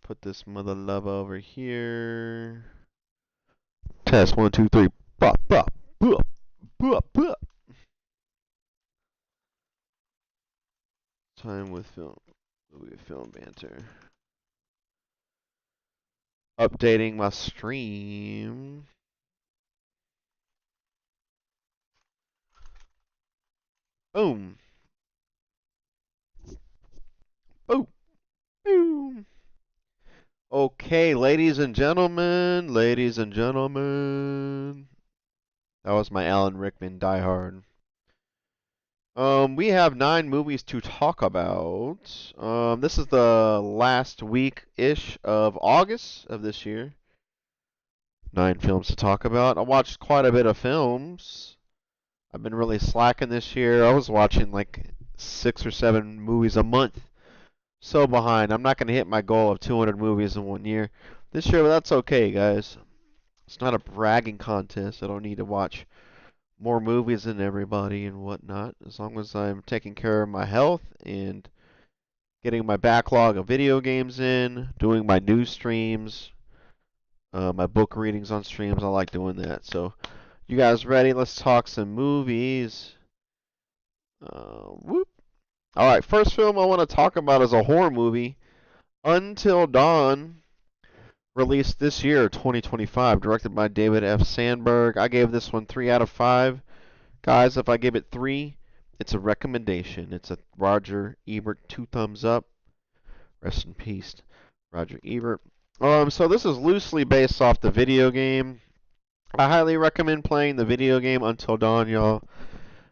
put this mother lover over here. Test 1, 2, 3. Bop, bop, bop, bop, bop. Time with film banter. Updating my stream. Boom. Boom. Boom. Okay, ladies and gentlemen. Ladies and gentlemen. That was my Alan Rickman Die Hard. We have 9 movies to talk about. This is the last week-ish of August of this year. 9 films to talk about. I watched quite a bit of films. I've been really slacking this year. I was watching like 6 or 7 movies a month. So behind. I'm not going to hit my goal of 200 movies in 1 year this year, but that's okay, guys. It's not a bragging contest. I don't need to watch more movies than everybody and whatnot. As long as I'm taking care of my health and getting my backlog of video games in, doing my news streams, my book readings on streams. I like doing that. So, you guys ready? Let's talk some movies. Whoop. All right, first film I want to talk about is a horror movie, Until Dawn, released this year, 2025, directed by David F. Sandberg. I gave this one 3 out of 5. Guys, if I give it 3, it's a recommendation. It's a Roger Ebert 2 thumbs up. Rest in peace, Roger Ebert. So this is loosely based off the video game. I highly recommend playing the video game Until Dawn, y'all.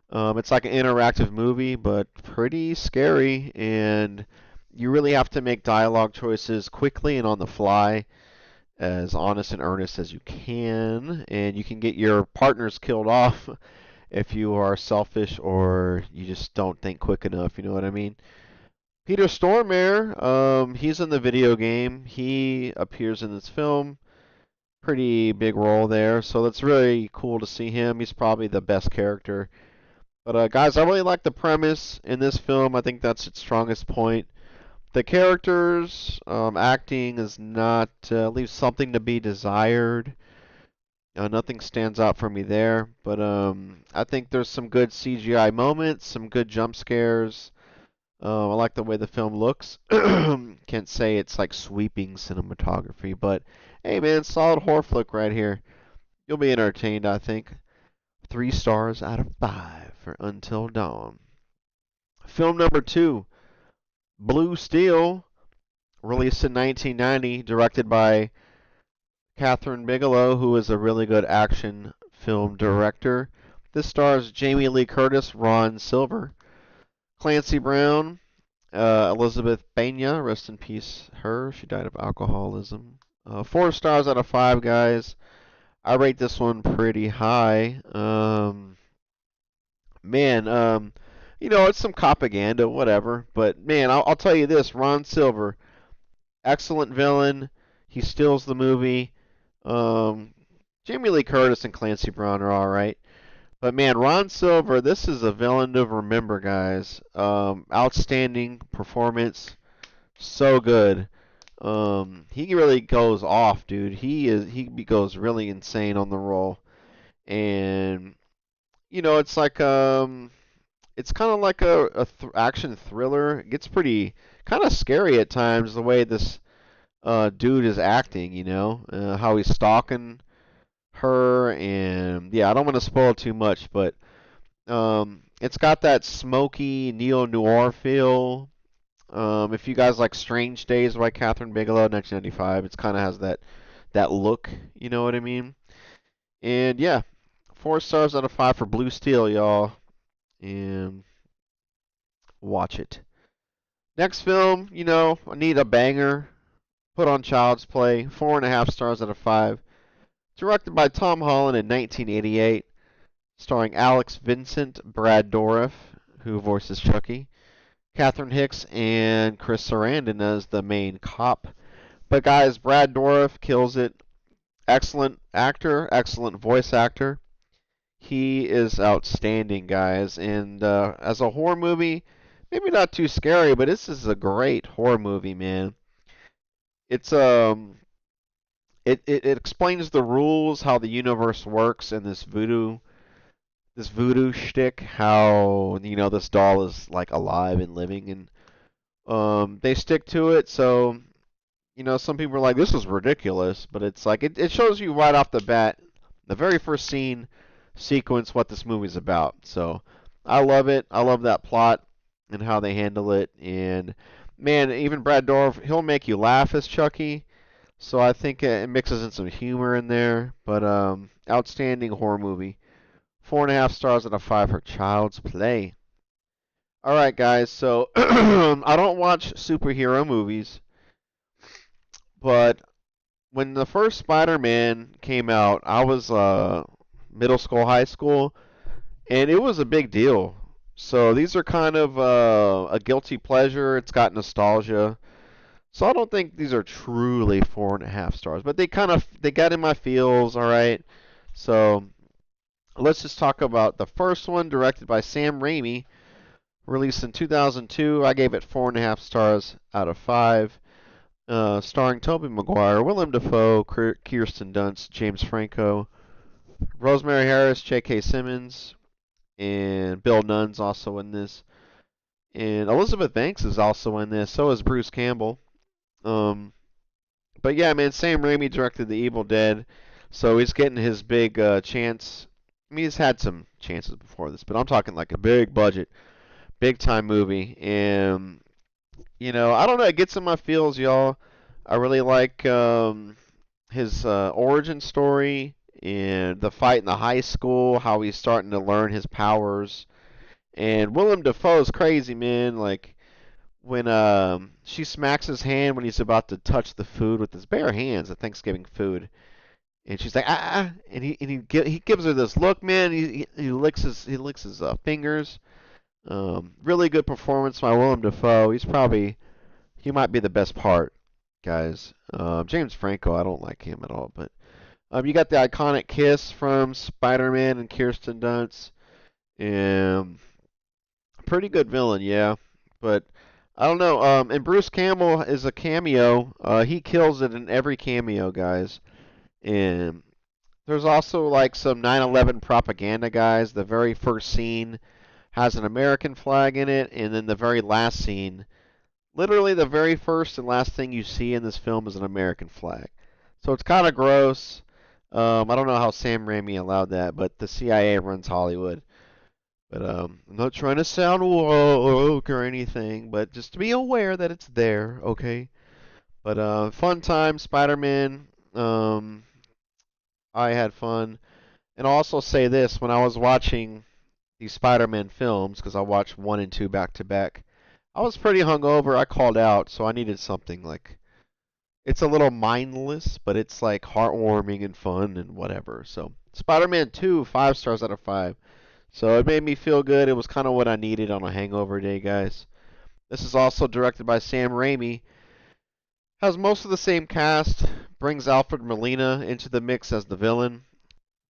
It's like an interactive movie, but pretty scary, and you really have to make dialogue choices quickly and on the fly, as honest and earnest as you can, and you can get your partners killed off if you are selfish or you just don't think quick enough, you know what I mean? Peter Stormare, he's in the video game. He appears in this film. Pretty big role there, so that's really cool to see him. He's probably the best character. But guys, I really like the premise in this film. I think that's its strongest point. The characters, acting is not leaves something to be desired. Nothing stands out for me there, but I think there's some good CGI moments, some good jump scares. I like the way the film looks. Can't say it's like sweeping cinematography, but hey man, solid horror flick right here. You'll be entertained, I think. 3 stars out of 5 for Until Dawn. Film number 2, Blue Steel, released in 1990, directed by Catherine Bigelow, who is a really good action film director. This stars Jamie Lee Curtis, Ron Silver, Clancy Brown, Elizabeth Banya, rest in peace her. She died of alcoholism. 4 stars out of 5, guys. I rate this one pretty high. Man, it's some propaganda, whatever. But man, I'll tell you this: Ron Silver, excellent villain. He steals the movie. Jamie Lee Curtis and Clancy Brown are all right. But man, Ron Silver, this is a villain to remember, guys. Outstanding performance, so good. He really goes off, dude. He goes really insane on the role, and it's like it's kind of like a action thriller. It gets pretty kind of scary at times the way this dude is acting. How he's stalking her, and yeah, I don't want to spoil too much, but it's got that smoky neo-noir feel. If you guys like Strange Days by Catherine Bigelow, 1995, it kind of has that look, you know what I mean? And yeah, 4 stars out of 5 for Blue Steel, y'all. And watch it. Next film, I need a banger. Put on Child's Play, 4.5 stars out of 5. Directed by Tom Holland in 1988, starring Alex Vincent, Brad Dourif, who voices Chucky, Catherine Hicks, and Chris Sarandon as the main cop. But guys, Brad Dourif kills it. Excellent actor, excellent voice actor. He is outstanding, guys. And as a horror movie, maybe not too scary, but this is a great horror movie, man. It's it explains the rules, how the universe works, and this voodoo shtick, how this doll is like alive and living, and they stick to it. So some people are like, this is ridiculous, but it's like it shows you right off the bat, the very first scene sequence, what this movie's about. So I love it. I love that plot and how they handle it. And man, even Brad Dourif, he'll make you laugh as Chucky. So I think it mixes in some humor in there. But outstanding horror movie. 4.5 stars out of 5 for Child's Play. All right, guys. So I don't watch superhero movies, but when the first Spider-Man came out, I was middle school, high school, and it was a big deal. So these are kind of a guilty pleasure. It's got nostalgia. So I don't think these are truly 4.5 stars, but they got in my feels, all right. So let's just talk about the first one, directed by Sam Raimi, released in 2002. I gave it 4.5 stars out of 5. Starring Tobey Maguire, Willem Dafoe, Kirsten Dunst, James Franco, Rosemary Harris, J.K. Simmons, and Bill Nunn's also in this. And Elizabeth Banks is also in this. So is Bruce Campbell. Um, but yeah, man, Sam Raimi directed The Evil Dead, so he's getting his big chance. I mean, he's had some chances before this, but I'm talking like a big budget, big time movie. And I don't know, it gets in my feels, y'all. I really like his origin story and the fight in the high school, how he's starting to learn his powers. And Willem Dafoe's crazy, man. Like when she smacks his hand when he's about to touch the food with his bare hands, the Thanksgiving food, and she's like and he gives her this look, man. He licks his fingers. Really good performance by Willem Dafoe. He might be the best part, guys. James Franco, I don't like him at all, but you got the iconic kiss from Spider-Man and Kirsten Dunst, and pretty good villain, yeah. But I don't know. And Bruce Campbell is a cameo. He kills it in every cameo, guys. And there's also like some 9/11 propaganda, guys. The very first scene has an American flag in it, and then the very last scene, literally the very first and last thing you see in this film is an American flag. So it's kind of gross. I don't know how Sam Raimi allowed that, but the CIA runs Hollywood. But I'm not trying to sound woke or anything, but just to be aware that it's there, okay? But fun time, Spider-Man. I had fun, and I'll also say this: when I was watching these Spider-Man films, because I watched 1 and 2 back to back, I was pretty hungover. I called out, so I needed something like it's a little mindless, but it's like heartwarming and fun and whatever. So Spider-Man 2, 5 stars out of 5. So it made me feel good. It was kind of what I needed on a hangover day, guys. This is also directed by Sam Raimi. Has most of the same cast. Brings Alfred Molina into the mix as the villain,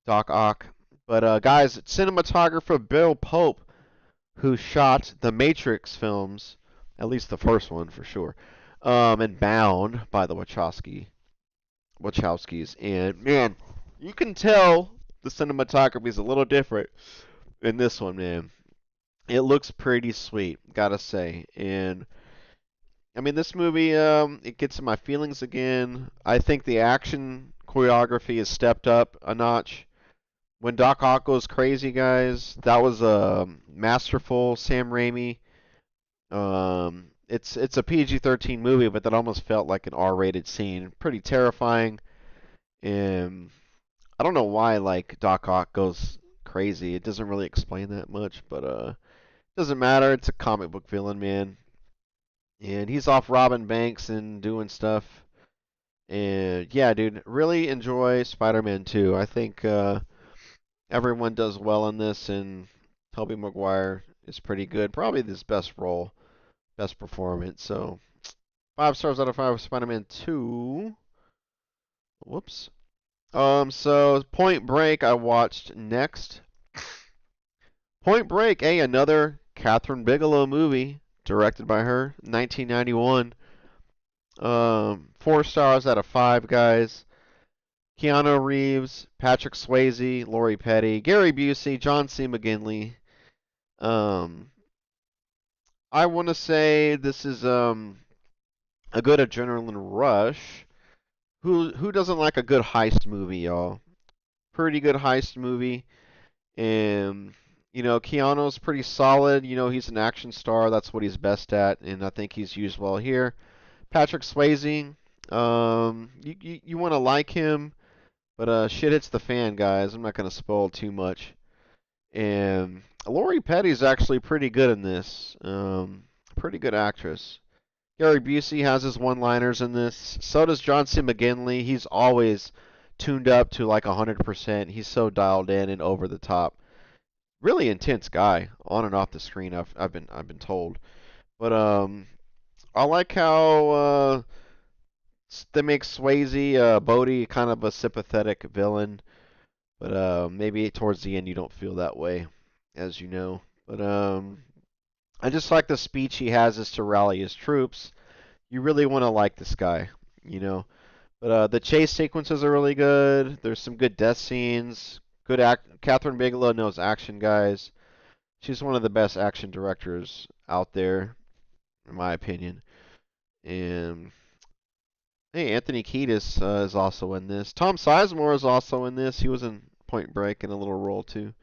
Doc Ock. But guys, cinematographer Bill Pope, who shot the Matrix films, at least the first one for sure, and Bound by the Wachowskis. And man, you can tell the cinematography is a little different in this one, man. It looks pretty sweet, gotta say. And I mean, this movie, it gets in my feelings again. I think the action choreography has stepped up a notch. When Doc Ock goes crazy, guys, that was masterful. Sam Raimi. It's a PG-13 movie, but that almost felt like an R-rated scene. Pretty terrifying. And I don't know why like Doc Ock goes crazy. It doesn't really explain that much, but doesn't matter. It's a comic book villain, man. And he's off robbing banks and doing stuff. And yeah, dude, really enjoy Spider-Man 2. I think everyone does well in this, and Tobey Maguire is pretty good. Probably his best role, best performance. So 5 stars out of 5 for Spider-Man 2. Whoops. So Point Break I watched next. Point Break, another Catherine Bigelow movie, directed by her, 1991. Four stars out of five, guys. Keanu Reeves, Patrick Swayze, Lori Petty, Gary Busey, John C. McGinley. Um, I want to say this is a good adrenaline rush. Who doesn't like a good heist movie, y'all? Pretty good heist movie, and Keanu's pretty solid. He's an action star. That's what he's best at, and I think he's used well here. Patrick Swayze, you want to like him, but shit hits the fan, guys. I'm not gonna spoil too much. And Lori Petty's actually pretty good in this. Pretty good actress. Gary Busey has his one-liners in this. So does John C. McGinley. He's always tuned up to like 100%. He's so dialed in and over the top. Really intense guy on and off the screen. I've been told. But I like how they make Swayze Bodhi kind of a sympathetic villain. But maybe towards the end you don't feel that way, as you know. But I just like the speech he has as to rally his troops. You really want to like this guy, you know. But the chase sequences are really good. There's some good death scenes. Good act. Catherine Bigelow knows action, guys. She's one of the best action directors out there, in my opinion. And hey, Anthony Kiedis is also in this. Tom Sizemore is also in this. He was in Point Break in a little role too.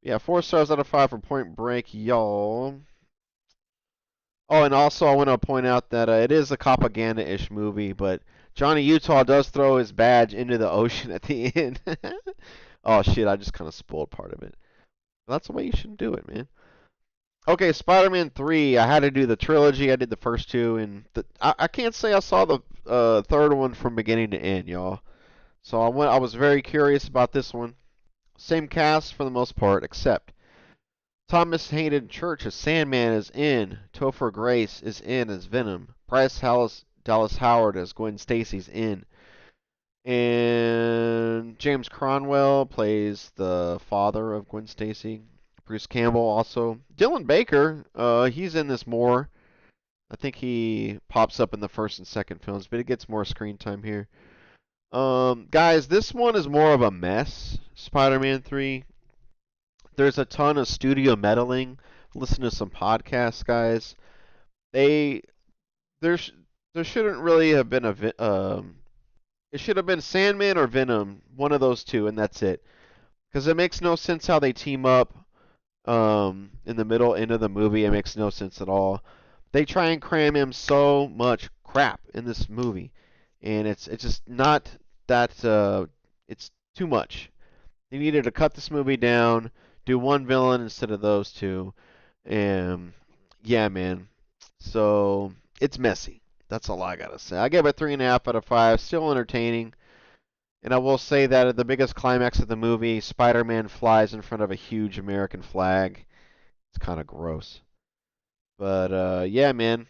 Yeah, 4 stars out of 5 for Point Break, y'all. Oh, and also I want to point out that it is a propaganda-ish movie, but Johnny Utah does throw his badge into the ocean at the end. Oh shit, I just kind of spoiled part of it. That's the way you should do it, man. Okay, Spider-Man 3. I had to do the trilogy. I did the first two, and I can't say I saw the third one from beginning to end, y'all. So I was very curious about this one. Same cast for the most part, except Thomas Hayden Church as Sandman is in. Topher Grace is in as Venom. Bryce Dallas Howard as Gwen Stacy's in. And James Cronwell plays the father of Gwen Stacy. Bruce Campbell also. Dylan Baker, he's in this more. I think he pops up in the first and second films, but he gets more screen time here. Guys, this one is more of a mess. Spider-Man 3. There's a ton of studio meddling. Listen to some podcasts, guys. They there shouldn't really have been it should have been Sandman or Venom, one of those two, and that's it. Because it makes no sense how they team up in the middle end of the movie. It makes no sense at all. They try and cram in so much crap in this movie, and it's just not that it's too much. They needed to cut this movie down, do one villain instead of those two, and yeah, man. So it's messy. That's all I gotta say. I give it 3.5 out of 5. Still entertaining. And I will say that at the biggest climax of the movie, Spider-Man flies in front of a huge American flag. It's kind of gross. But yeah, man.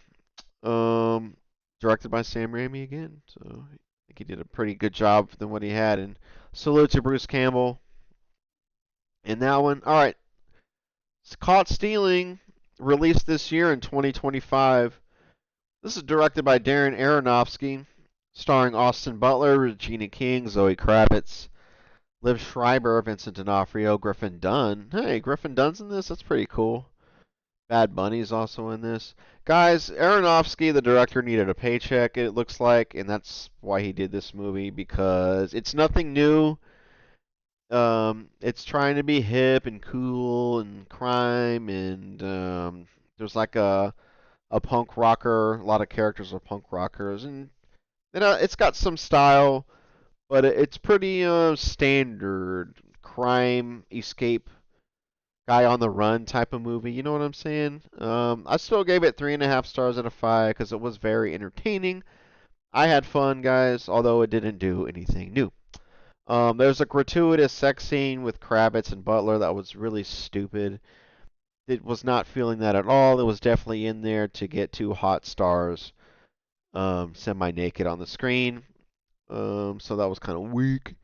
Um, Directed by Sam Raimi again. So I think he did a pretty good job than what he had. And salute to Bruce Campbell in that one. All right. It's Caught Stealing, released this year in 2025. This is directed by Darren Aronofsky, starring Austin Butler, Regina King, Zoe Kravitz, Liv Schreiber, Vincent D'Onofrio, Griffin Dunn. Hey, Griffin Dunn's in this? That's pretty cool. Bad Bunny's also in this. Guys, Aronofsky, the director, needed a paycheck, it looks like, and that's why he did this movie, because it's nothing new. It's trying to be hip and cool and crime, and there's like a punk rocker. A lot of characters are punk rockers, and it's got some style, but it's pretty standard crime escape guy on the run type of movie. You know what I'm saying? I still gave it 3.5 stars out of 5 because it was very entertaining. I had fun, guys, although it didn't do anything new. There's a gratuitous sex scene with Kravitz and Butler that was really stupid. It was not feeling that at all. It was definitely in there to get two hot stars semi-naked on the screen. So that was kind of weak.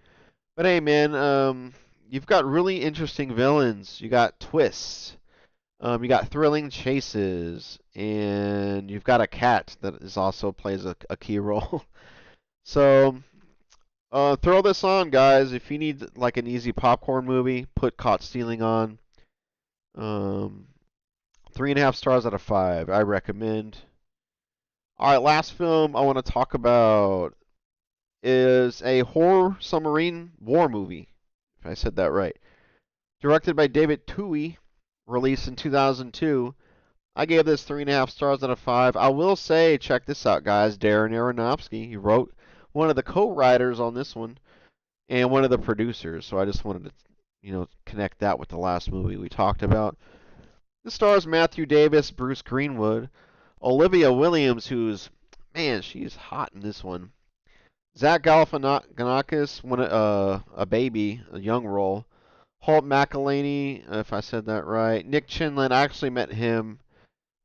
But hey, man, you've got really interesting villains. You got twists. You got thrilling chases, and you've got a cat that is also plays a key role. So, throw this on, guys. If you need like an easy popcorn movie, put Caught Stealing on. Um, 3.5 stars out of 5. I recommend. All right, last film I want to talk about is a horror submarine war movie, if I said that right. Directed by David Toohey, released in 2002. I gave this 3.5 stars out of 5. I will say, check this out, guys. Darren Aronofsky, he wrote one of the co-writers on this one and one of the producers. So I just wanted to, connect that with the last movie we talked about. This stars Matthew Davis, Bruce Greenwood, Olivia Williams, who's, man, she's hot in this one. Zach Galifianakis, a baby, a young role. Holt McElhaney, if I said that right. Nick Chinlund, I actually met him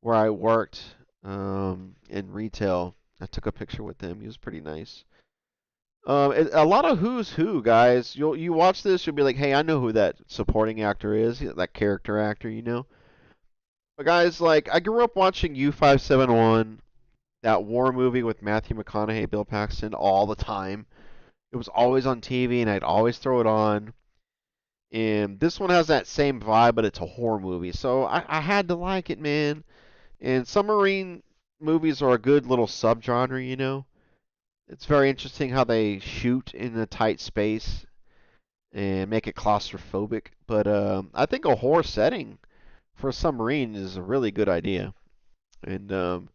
where I worked in retail. I took a picture with him. He was pretty nice. A lot of who's who, guys. You watch this, you'll be like, hey, I know who that supporting actor is, that character actor. But guys, like I grew up watching U571, that war movie with Matthew McConaughey, Bill Paxton, all the time. It was always on TV, and I'd always throw it on. And this one has that same vibe, but it's a horror movie, so I had to like it, man. And submarine movies are a good little subgenre. It's very interesting how they shoot in a tight space and make it claustrophobic. But I think a horror setting for a submarine is a really good idea. And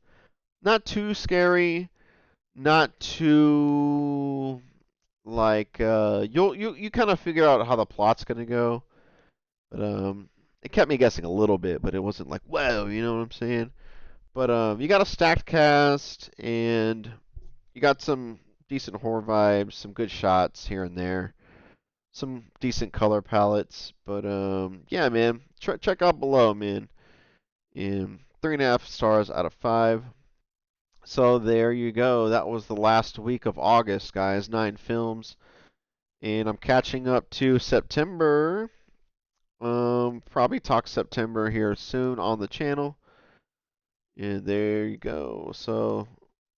not too scary, not too like you kind of figure out how the plot's gonna go. But it kept me guessing a little bit, but it wasn't like whoa, you know what I'm saying? But you got a stacked cast, and you got some decent horror vibes, some good shots here and there, some decent color palettes. But yeah, man, check out below, man. And 3.5 stars out of 5. So there you go. That was the last week of August, guys. 9 films, and I'm catching up to September. Probably talk September here soon on the channel. And there you go. So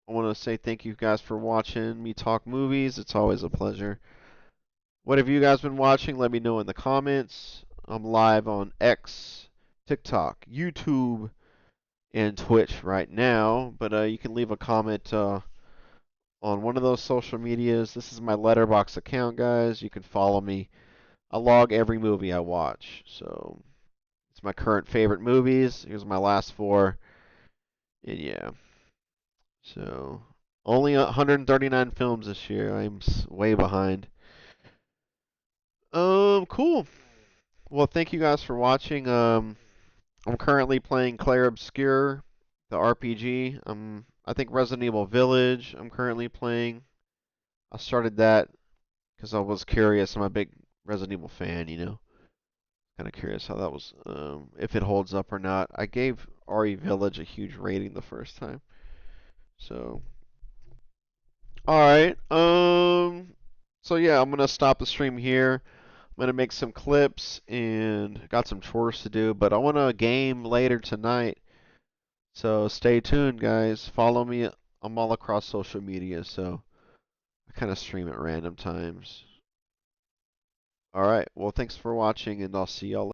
I want to say thank you guys for watching me talk movies. It's always a pleasure. What have you guys been watching? Let me know in the comments. I'm live on X, TikTok, YouTube, and Twitch right now. But you can leave a comment on one of those social medias. This is my Letterboxd account, guys. You can follow me. I log every movie I watch. So it's my current favorite movies. Here's my last 4. And yeah. So only 139 films this year. I'm way behind. Cool. Well, thank you guys for watching. I'm currently playing Clair Obscur, the RPG. I think Resident Evil Village. I'm currently playing. I started that because I was curious. I'm a big Resident Evil fan. Kind of curious how that was, if it holds up or not. I gave RE Village a huge rating the first time. So. Alright, so yeah, I'm gonna stop the stream here. I'm gonna make some clips and got some chores to do, but I want to game later tonight. So stay tuned, guys. Follow me. I'm all across social media, so I kind of stream at random times. Alright, well, thanks for watching, and I'll see y'all later.